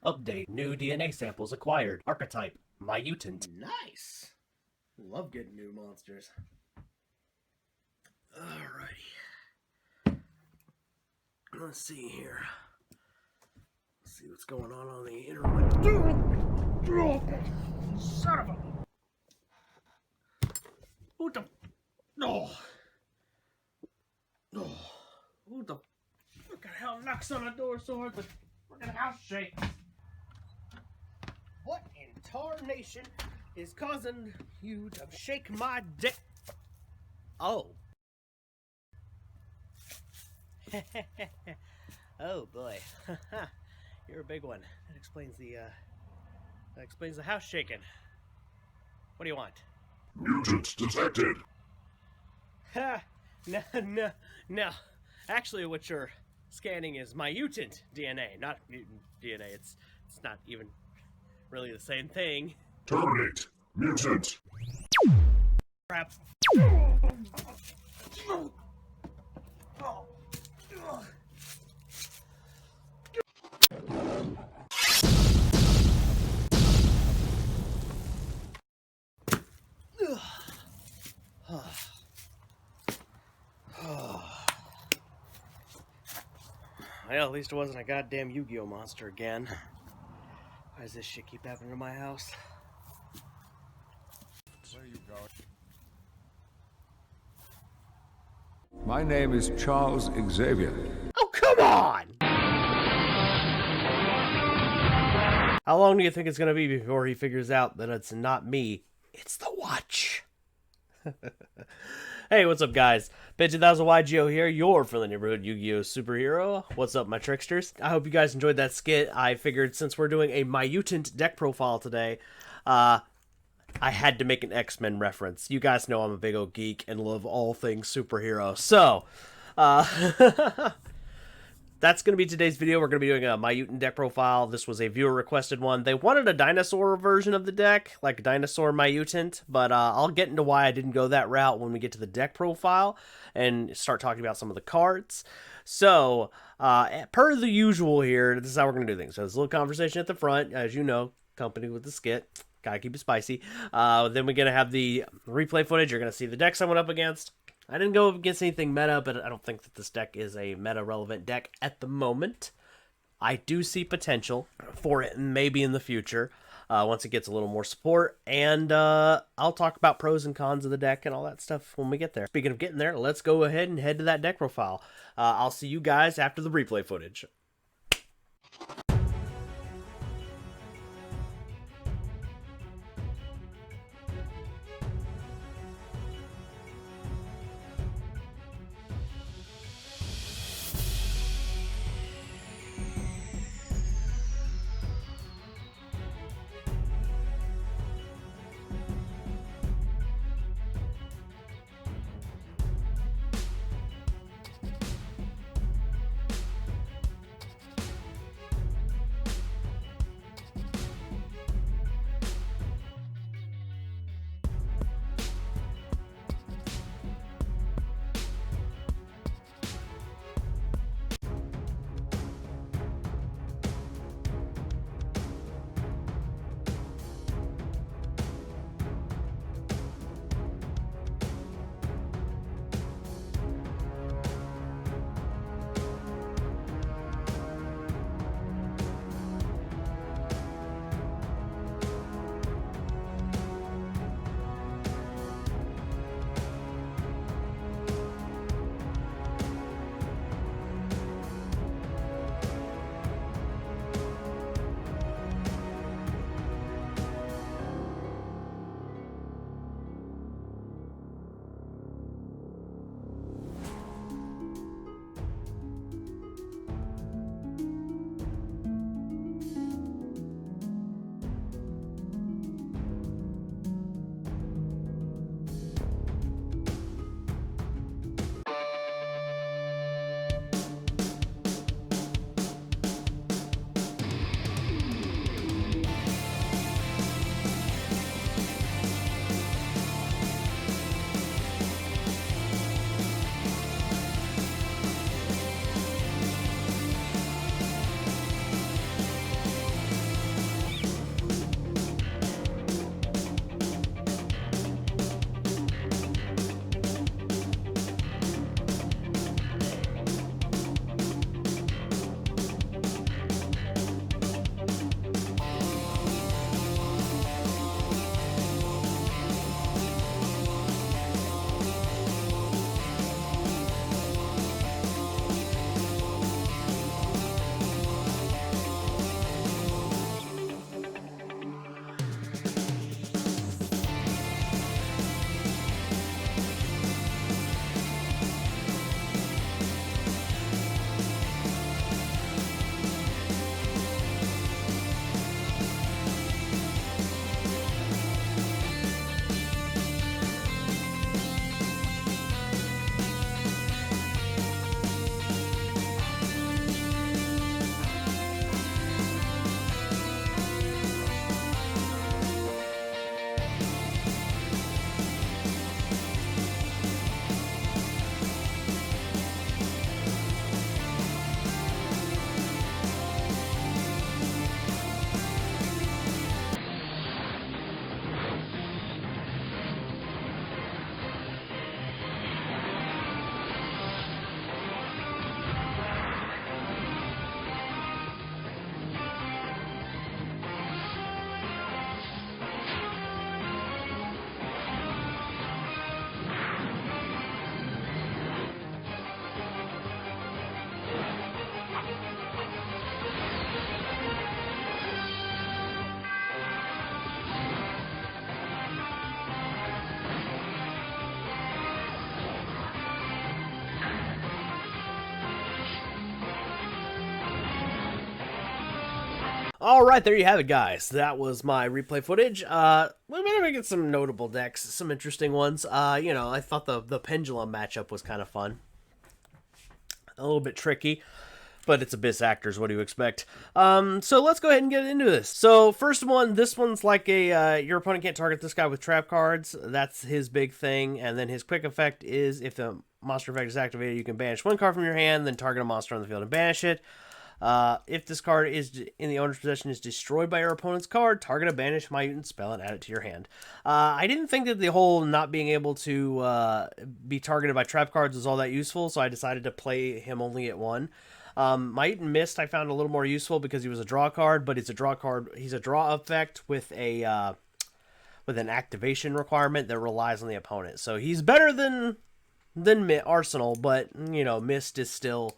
Update. New DNA samples acquired. Archetype. Myutant. Nice. Love getting new monsters. Alrighty. Let's see here. Let's see what's going on the internet. Son of a... Who the... Oh. Oh. Who the fucking hell knocks on the door so hard the fucking house shakes? What in tarnation is causing you to shake my dick? Oh. Oh boy. You're a big one. That explains the house shaking. What do you want? Mutant detected. Ha! No. Actually, what you're scanning is Myutant DNA, not mutant DNA. It's not even really the same thing. Terminate. Mutant. Crap. Well, at least it wasn't a goddamn Yu-Gi-Oh monster again. Why does this shit keep happening to my house? There you go. My name is Charles Xavier. Oh, come on! How long do you think it's gonna be before he figures out that it's not me, it's the watch? Hey, what's up, guys? Bit2000YGO here, your friendly neighborhood Yu-Gi-Oh! Superhero. What's up, my tricksters? I hope you guys enjoyed that skit. I figured since we're doing a Myutant deck profile today, I had to make an X-Men reference. You guys know I'm a big old geek and love all things superhero. So, that's going to be today's video. We're going to be doing a Myutant deck profile. This was a viewer-requested one. They wanted a dinosaur version of the deck, like Dinosaur Myutant, but I'll get into why I didn't go that route when we get to the deck profile and start talking about some of the cards. So, per the usual here, this is how we're going to do things. So, there's a little conversation at the front, as you know, accompanied with the skit. Gotta keep it spicy. Then we're going to have the replay footage. You're going to see the decks I went up against. I didn't go against anything meta, but I don't think that this deck is a meta-relevant deck at the moment. I do see potential for it maybe in the future, once it gets a little more support. And I'll talk about pros and cons of the deck and all that stuff when we get there. Speaking of getting there, let's go ahead and head to that deck profile. I'll see you guys after the replay footage. All right, there you have it, guys. That was my replay footage. We're gonna get some notable decks, some interesting ones. You know, I thought the pendulum matchup was kind of fun, a little bit tricky, but it's Abyss Actors. What do you expect? So let's go ahead and get into this. So first one, this one's like a your opponent can't target this guy with trap cards. That's his big thing, and then his quick effect is if the monster effect is activated, you can banish one card from your hand, then target a monster on the field and banish it. If this card is in the owner's possession is destroyed by your opponent's card, target a banished Myutant spell and add it to your hand. I didn't think that the whole not being able to be targeted by trap cards was all that useful, so I decided to play him only at 1. Myutant Mist I found a little more useful because he was a draw card, but it's a draw card. He's a draw effect with a with an activation requirement that relies on the opponent. So he's better than Arsenal, but you know, Mist is still.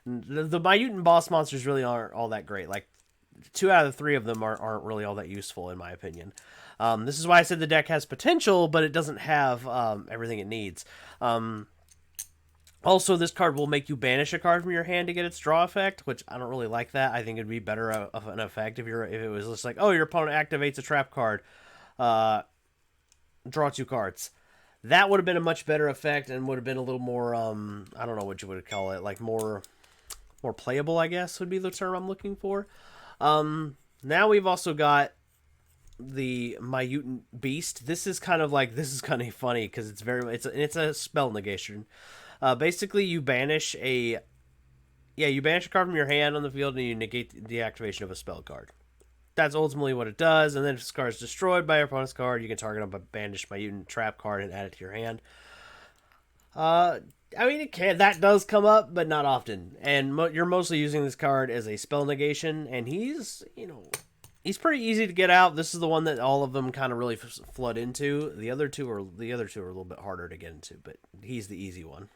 The Myutant boss monsters really aren't all that great. Like 2 out of the 3 of them aren't really all that useful in my opinion. This is why I said the deck has potential, but it doesn't have everything it needs. Also, this card will make you banish a card from your hand to get its draw effect, which I don't really like that. I think it'd be better of an effect if it was just like, oh, your opponent activates a trap card, draw 2 cards. That would have been a much better effect and would have been a little more I don't know what you would call it, like more playable, I guess would be the term I'm looking for. Now we've also got the Myutant Beast. This is kind of funny because it's a spell negation. Basically you banish a card from your hand on the field and you negate the activation of a spell card. That's ultimately what it does, and then if this card is destroyed by your opponent's card, you can target a banished Myutant trap card and add it to your hand. I mean, that does come up, but not often. And you're mostly using this card as a spell negation, and he's pretty easy to get out. This is the one that all of them kind of really flood into. The other two are a little bit harder to get into, but he's the easy one.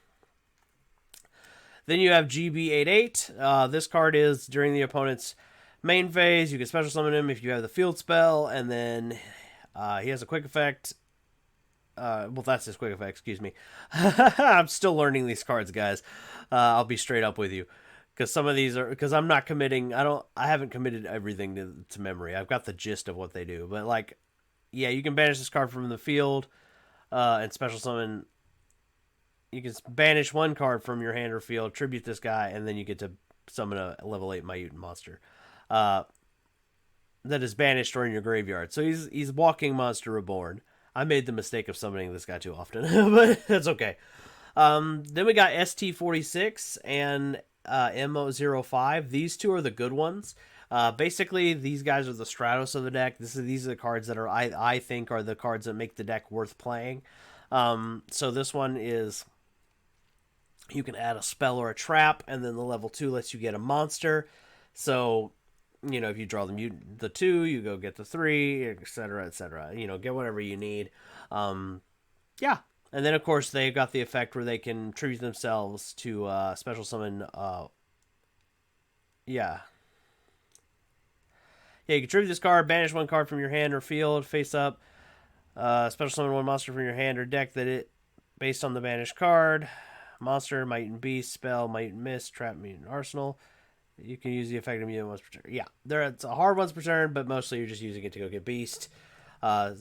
Then you have GB88. This card is during the opponent's main phase. You can special summon him if you have the field spell, and then he has a quick effect. Well, that's his quick effect, excuse me. I'm still learning these cards, guys. I'll be straight up with you. Because some of these are, because I'm not committing, I haven't committed everything to memory. I've got the gist of what they do. But, like, yeah, you can banish this card from the field and special summon. You can banish one card from your hand or field, tribute this guy, and then you get to summon a level 8 Myutant monster. That is banished or in your graveyard. So he's Walking Monster Reborn. I made the mistake of summoning this guy too often, but that's okay. Then we got ST46 and MO05. These two are the good ones. Basically, these guys are the Stratos of the deck. These are the cards that I think are the cards that make the deck worth playing. So this one is you can add a spell or a trap, and then the level 2 lets you get a monster. So, you know, if you draw the 2, you go get the 3, etc., etc. You know, get whatever you need. Yeah. And then, of course, they've got the effect where they can tribute themselves to special summon. Yeah, you can tribute this card, banish one card from your hand or field, face up. Special summon one monster from your hand or deck based on the banished card. Monster, Myutant Beast, spell, Myutant Mist, trap, Myutant Arsenal. You can use the effect of Mutant once per turn. Yeah, it's a hard once per turn, but mostly you're just using it to go get Beast. Both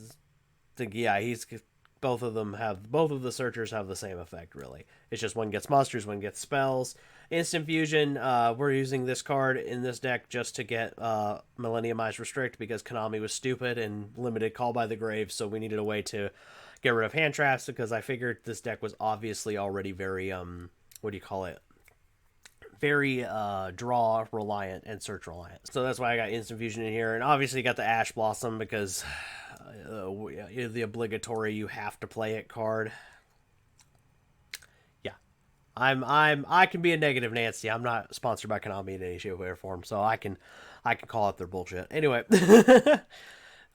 of the searchers have the same effect, really. It's just one gets monsters, one gets spells. Instant Fusion, we're using this card in this deck just to get Millenniumized Restrict because Konami was stupid and limited Call by the Grave, so we needed a way to get rid of hand traps because I figured this deck was obviously already very, very draw reliant and search reliant. So that's why I got Instant Fusion in here. And obviously you got the Ash Blossom because the obligatory you have to play it card. Yeah. I can be a negative Nancy. I'm not sponsored by Konami in any shape or form, so I can call out their bullshit. Anyway.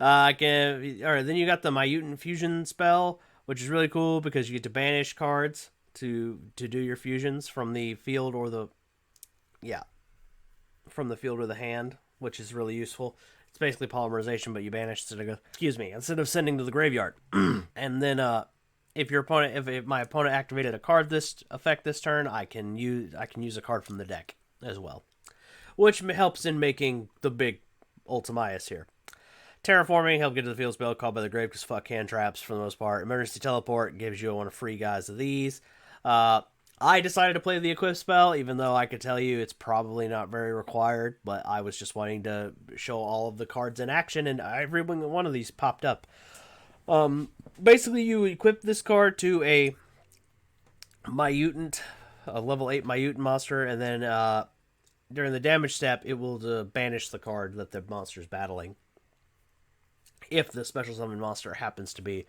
Alright, then you got the Myutant Fusion spell, which is really cool because you get to banish cards to do your fusions from the field or the hand, which is really useful. It's basically polymerization, but you banish instead of sending to the graveyard. And then if my opponent activated a card this turn, I can use a card from the deck as well, which helps in making the big Ultimaeus here. Terraforming, help get to the field spell called by the grave because fuck hand traps for the most part. Emergency teleport gives you one of free guys of these. I decided to play the equip spell, even though I could tell you it's probably not very required, but I was just wanting to show all of the cards in action, and every one of these popped up. Basically, you equip this card to a Myutant, a level 8 Myutant monster, and then during the damage step, it will banish the card that the monster's battling. If the special summon monster happens to be,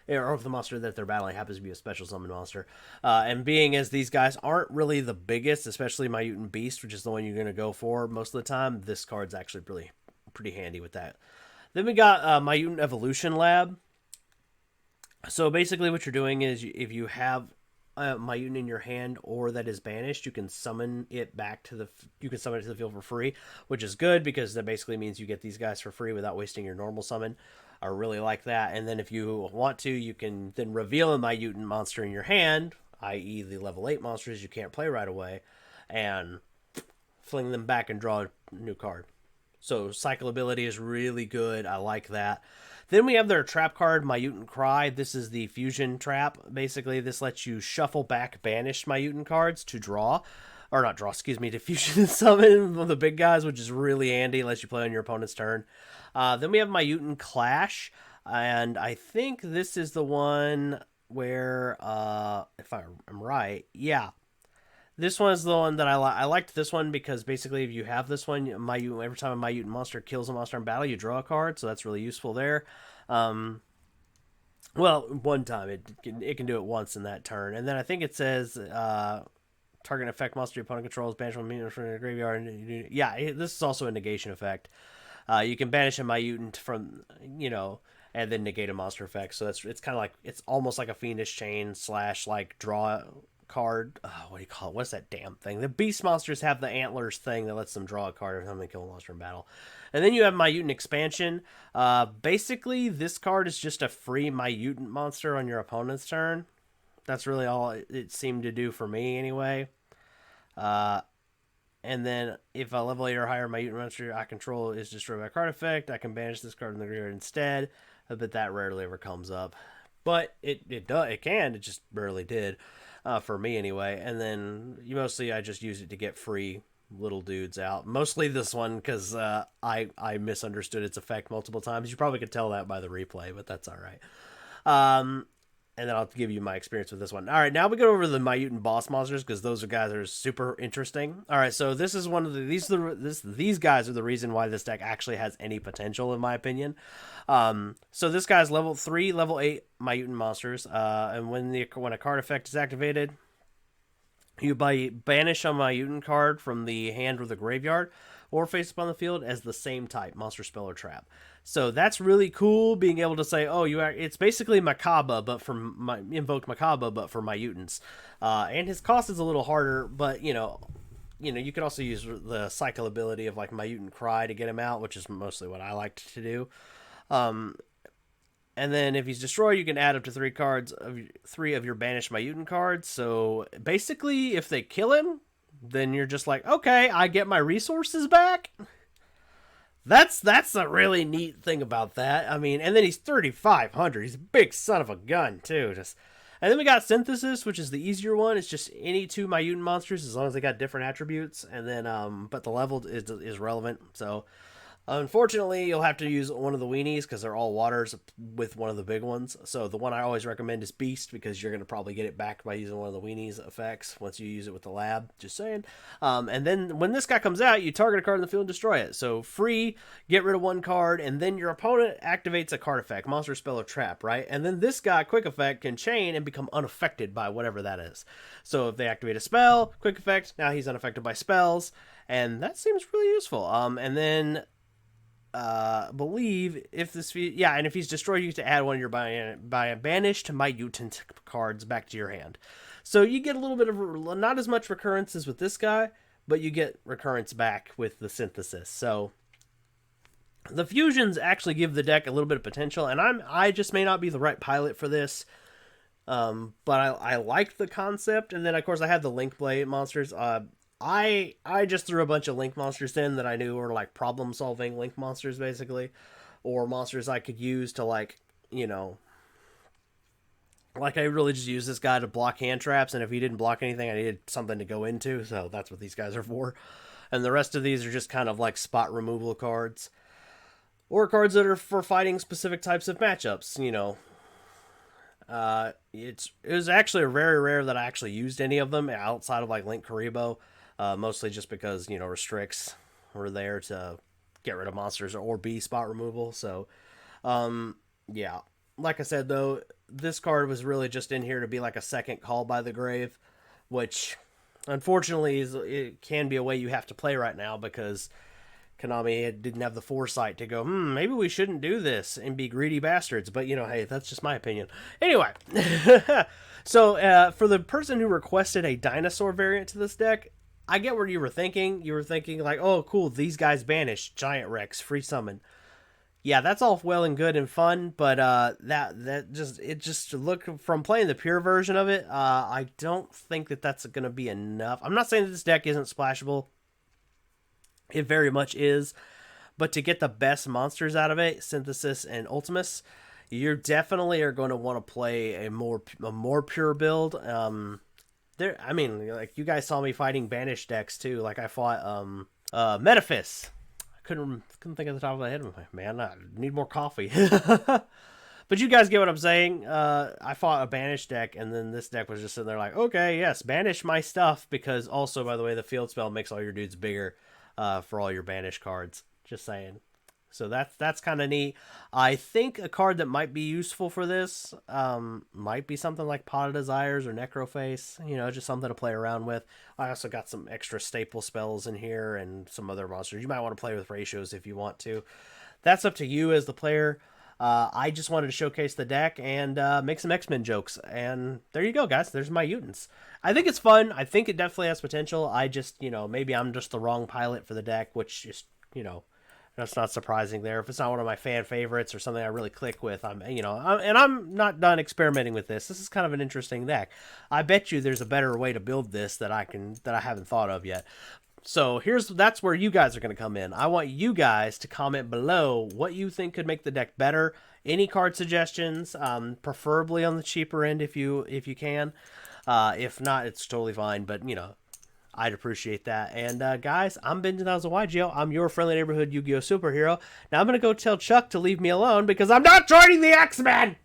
or if the monster that they're battling happens to be a special summon monster. And being as these guys aren't really the biggest, especially Myutant Beast, which is the one you're going to go for most of the time, this card's actually pretty handy with that. Then we got Myutant Evolution Lab. So basically what you're doing is if you have Myutant in your hand or that is banished, you can summon it to the field for free, which is good because that basically means you get these guys for free without wasting your normal summon. I really like that. And then if you want to, you can then reveal a Myutant monster in your hand, i.e. the level 8 monsters you can't play right away, and fling them back and draw a new card. So cyclability is really good. I like that. Then we have their trap card, Myutant Cry. This is the fusion trap. Basically, this lets you shuffle back banished Myutant cards to draw. Or not draw, excuse me, to fusion and summon one of the big guys, which is really handy. Lets you play on your opponent's turn. Then we have Myutant Clash. And I think this is the one where, if I'm right, yeah. This one is the one that I liked this one because basically if you have this one, every time a Myutant monster kills a monster in battle, you draw a card, so that's really useful there. Well, one time. It can do it once in that turn. And then I think it says target effect monster your opponent controls, banish one mutant from the graveyard. Yeah, this is also a negation effect. You can banish a Myutant from, and then negate a monster effect. So it's kind of like, it's almost like a Fiendish Chain / like draw card. What do you call it? What's that damn thing? The beast monsters have the antlers thing that lets them draw a card every time they kill a monster in battle. And then you have Myutant Expansion. Basically, this card is just a free Myutant monster on your opponent's turn. That's really all it seemed to do for me anyway. And then if a level 8 or higher Myutant monster I control is destroyed by a card effect, I can banish this card in the graveyard instead. But that rarely ever comes up. But it just barely did. For me anyway. And then mostly I just use it to get free little dudes out. Mostly this one because I misunderstood its effect multiple times. You probably could tell that by the replay, but that's all right. And then I'll give you my experience with this one. All right, now we go over the Myutant boss monsters because those guys are super interesting. All right, so this is one of these guys are the reason why this deck actually has any potential in my opinion. So this guy's level 3, level 8 Myutant monsters. And when a card effect is activated, you banish a Myutant card from the hand or the graveyard, or face up on the field as the same type, monster, spell, or trap. So that's really cool, being able to say, it's basically Makaba, but invoked Makaba, but for Myutants. And his cost is a little harder, but you could also use the cycle ability of like Myutant Cry to get him out, which is mostly what I like to do. And then if he's destroyed, you can add up to 3 of your banished Myutant cards. So basically, if they kill him, then you're just like, okay, I get my resources back. That's a really neat thing about that. I mean, and then he's 3,500. He's a big son of a gun too. And then we got Synthesis, which is the easier one. It's just any 2 Myutant monsters as long as they got different attributes. And then, but the level is relevant. So, unfortunately, you'll have to use one of the weenies because they're all waters with one of the big ones. So the one I always recommend is Beast because you're going to probably get it back by using one of the weenies effects once you use it with the lab. Just saying. And then when this guy comes out, you target a card in the field and destroy it. So free, get rid of 1 card, and then your opponent activates a card effect, monster, spell, or trap, right? And then this guy, quick effect, can chain and become unaffected by whatever that is. So if they activate a spell, quick effect, now he's unaffected by spells, and that seems really useful. And then believe if he's destroyed, you get to add one of your banished Myutant cards back to your hand. So you get a little bit of not as much recurrence as with this guy, but you get recurrence back with the Synthesis. So the fusions actually give the deck a little bit of potential, and I just may not be the right pilot for this. But I like the concept, and then of course I have the Link Blade monsters. I just threw a bunch of Link monsters in that I knew were like problem solving Link monsters basically, or monsters I could use to like, you know, like I really just used this guy to block hand traps, and if he didn't block anything, I needed something to go into, so that's what these guys are for. And the rest of these are just kind of like spot removal cards, or cards that are for fighting specific types of matchups, you know. It was actually very rare that I actually used any of them outside of like Link Karibo, mostly just because, you know, restricts were there to get rid of monsters or be spot removal. So, yeah, like I said though, this card was really just in here to be like a second Call by the Grave, which unfortunately it can be a way you have to play right now because Konami didn't have the foresight to go, maybe we shouldn't do this and be greedy bastards. But, you know, hey, that's just my opinion. Anyway, so for the person who requested a dinosaur variant to this deck, I get what you were thinking. You were thinking like, oh, cool, these guys banished, Giant Rex, free summon. Yeah, that's all well and good and fun, but that just look from playing the pure version of it, I don't think that that's going to be enough. I'm not saying that this deck isn't splashable. It very much is, but to get the best monsters out of it, Synthesis and Ultimus, you definitely are going to want to play a more pure build. I mean, like you guys saw me fighting banished decks too. Like I fought Metaphys. Couldn't think of the top of my head. Man, I need more coffee. But you guys get what I'm saying. I fought a banished deck, and then this deck was just sitting there like, okay, yes, banish my stuff, because also, by the way, the field spell makes all your dudes bigger for all your banished cards. Just saying. So that's kind of neat. I think a card that might be useful for this might be something like Pot of Desires or Necroface. You know, just something to play around with. I also got some extra staple spells in here and some other monsters. You might want to play with ratios if you want to. That's up to you as the player. I just wanted to showcase the deck and make some X-Men jokes. And there you go, guys. There's my Mutants. I think it's fun. I think it definitely has potential. I just, you know, maybe I'm just the wrong pilot for the deck, which is, you know, that's not surprising there. If it's not one of my fan favorites or something I really click with, I'm not done experimenting with this. This is kind of an interesting deck. I bet you there's a better way to build this that I haven't thought of yet. So that's where you guys are going to come in. I want you guys to comment below what you think could make the deck better. Any card suggestions, preferably on the cheaper end if you can. If not, it's totally fine. But you know, I'd appreciate that. And guys, I'm Ben 2000 YGO. I'm your friendly neighborhood Yu-Gi-Oh superhero. Now I'm going to go tell Chuck to leave me alone because I'm not joining the X-Men!